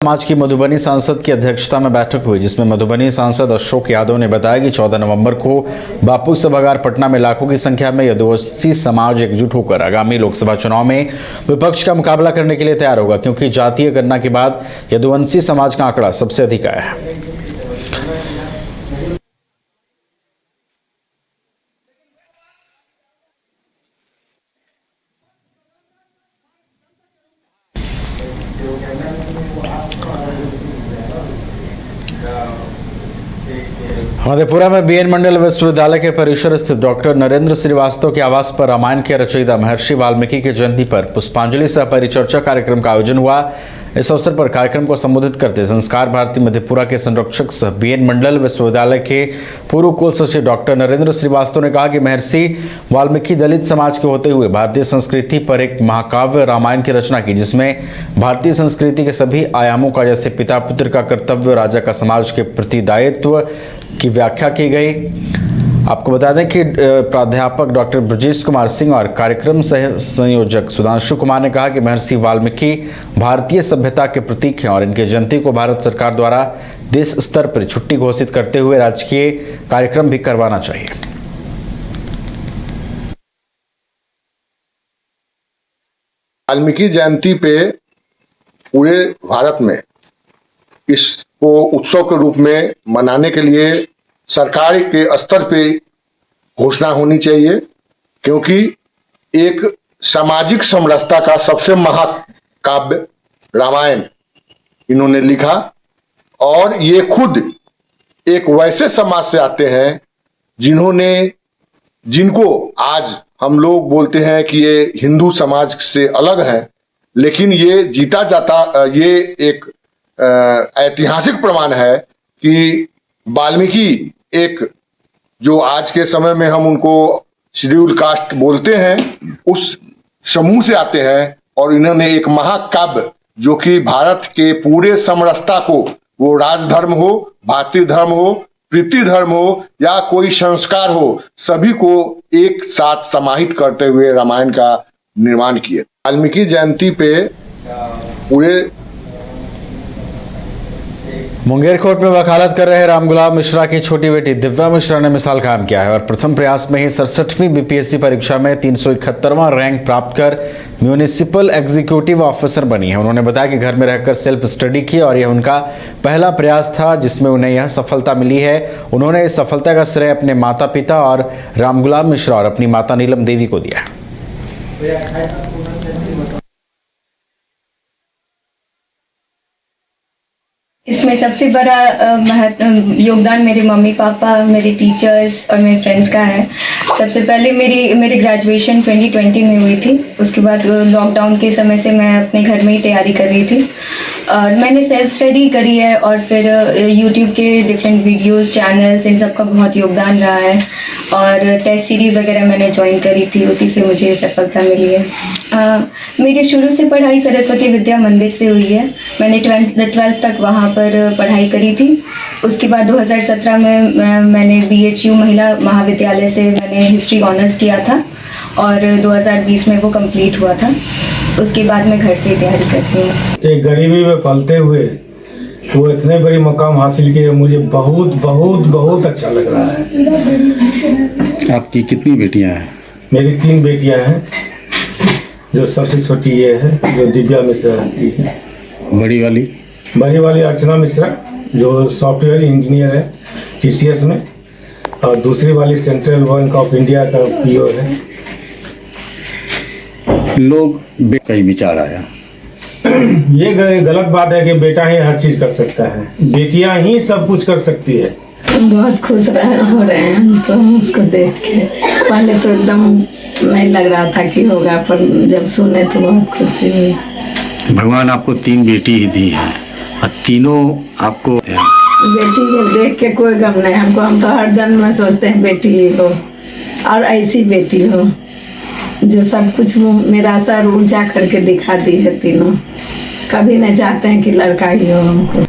समाज की मधुबनी सांसद की अध्यक्षता में बैठक हुई, जिसमें मधुबनी सांसद अशोक यादव ने बताया कि 14 नवंबर को बापू सभागार पटना में लाखों की संख्या में यदुवंशी समाज एकजुट होकर आगामी लोकसभा चुनाव में विपक्ष का मुकाबला करने के लिए तैयार होगा, क्योंकि जातीय गणना के बाद यदुवंशी समाज का आंकड़ा सबसे अधिक आया है। मधेपुरा में बीएन मंडल विश्वविद्यालय के परिसर स्थित डॉक्टर नरेंद्र श्रीवास्तव के आवास पर रामायण के रचयिता महर्षि वाल्मीकि की जयंती पर पुष्पांजलि सह परिचर्चा कार्यक्रम का आयोजन हुआ। इस अवसर पर कार्यक्रम को संबोधित करते संस्कार भारती मधेपुरा के संरक्षक सह बीएन मंडल विश्वविद्यालय के पूर्व कुल सचिव डॉक्टर नरेंद्र श्रीवास्तव ने कहा कि महर्षि वाल्मीकि दलित समाज के होते हुए भारतीय संस्कृति पर एक महाकाव्य रामायण की रचना की, जिसमें भारतीय संस्कृति के सभी आयामों का, जैसे पिता पुत्र का कर्तव्य, राजा का समाज के प्रति दायित्व की व्याख्या की गई। आपको बता दें कि प्राध्यापक डॉक्टर ब्रजेश कुमार सिंह और कार्यक्रम सह संयोजक सुधांशु कुमार ने कहा कि महर्षि वाल्मीकि भारतीय सभ्यता के प्रतीक हैं और इनके जयंती को भारत सरकार द्वारा देश स्तर पर छुट्टी घोषित करते हुए राजकीय कार्यक्रम भी करवाना चाहिए। वाल्मीकि जयंती पे पूरे भारत में इसको उत्सव के रूप में मनाने के लिए सरकार के स्तर पे घोषणा होनी चाहिए, क्योंकि एक सामाजिक समरसता का सबसे महाकाव्य रामायण इन्होंने लिखा और ये खुद एक वैसे समाज से आते हैं जिनको आज हम लोग बोलते हैं कि ये हिंदू समाज से अलग है, लेकिन ये जीता जाता ये एक ऐतिहासिक प्रमाण है कि वाल्मीकि एक जो आज के समय में हम उनको शेड्यूल कास्ट बोलते हैं, उस समूह से आते हैं और इन्होंने एक महाकाव्य जो कि भारत के पूरे समरसता को, वो राजधर्म हो, भारतीय धर्म हो, प्रीति धर्म हो या कोई संस्कार हो, सभी को एक साथ समाहित करते हुए रामायण का निर्माण किए। वाल्मीकि जयंती पे पूरे मुंगेर कोर्ट में वकालत कर रहे रामगुलाब मिश्रा की छोटी बेटी दिव्या मिश्रा ने मिसाल कायम किया है और प्रथम प्रयास में ही 67वीं बीपीएससी परीक्षा में 371वां रैंक प्राप्त कर म्यूनिसिपल एग्जीक्यूटिव ऑफिसर बनी है। उन्होंने बताया कि घर में रहकर सेल्फ स्टडी की और यह उनका पहला प्रयास था जिसमें उन्हें यह सफलता मिली है। उन्होंने इस सफलता का श्रेय अपने माता पिता और रामगुलाब मिश्रा और अपनी माता नीलम देवी को दिया। इसमें सबसे बड़ा योगदान मेरे मम्मी पापा, मेरे टीचर्स और मेरे फ्रेंड्स का है। सबसे पहले मेरी ग्रेजुएशन 2020 में हुई थी। उसके बाद लॉकडाउन के समय से मैं अपने घर में ही तैयारी कर रही थी और मैंने सेल्फ स्टडी करी है और फिर यूट्यूब के डिफरेंट वीडियोस, चैनल्स, इन सब का बहुत योगदान रहा है और टेस्ट सीरीज़ वगैरह मैंने ज्वाइन करी थी, उसी से मुझे सफलता मिली है। मेरी शुरू से पढ़ाई सरस्वती विद्या मंदिर से हुई है। मैंने 12th तक वहाँ पर पढ़ाई करी थी। उसके बाद 2017 में मैंने BHU महिला महाविद्यालय से मैंने हिस्ट्री ऑनर्स किया था और 2020 में वो कंप्लीट हुआ था। उसके बाद मैं घर से तैयारी करती हूँ। एक गरीबी में पलते हुए वो इतने बड़ी मकाम हासिल किए, मुझे बहुत बहुत बहुत अच्छा लग रहा है। आपकी कितनी बेटियां हैं? मेरी 3 बेटियां हैं, जो सबसे छोटी ये है जो दिव्या मिश्रा की है। बड़ी वाली अर्चना मिश्रा जो सॉफ्टवेयर इंजीनियर है TCS में, और दूसरी वाली सेंट्रल बैंक ऑफ इंडिया का PO है। लोग कई विचार आया, ये गलत बात है कि बेटा ही हर चीज कर सकता है, बेटियां ही सब कुछ कर सकती है। बहुत खुश हो रहे हैं हम तो उसको देख के। पहले तो एकदम नहीं लग रहा था कि होगा, पर जब सुने तो बहुत खुशी हुई। भगवान आपको 3 बेटी ही दी है और तीनों आपको बेटी को देख के कोई गम नहीं हमको। हम तो हर जन्म में सोचते हैं बेटी हो और ऐसी बेटी हो जो सब कुछ मेरा सर ऊंचा करके दिखा दी है। तीनों कभी नहीं चाहते हैं कि लड़का ही हो हमको।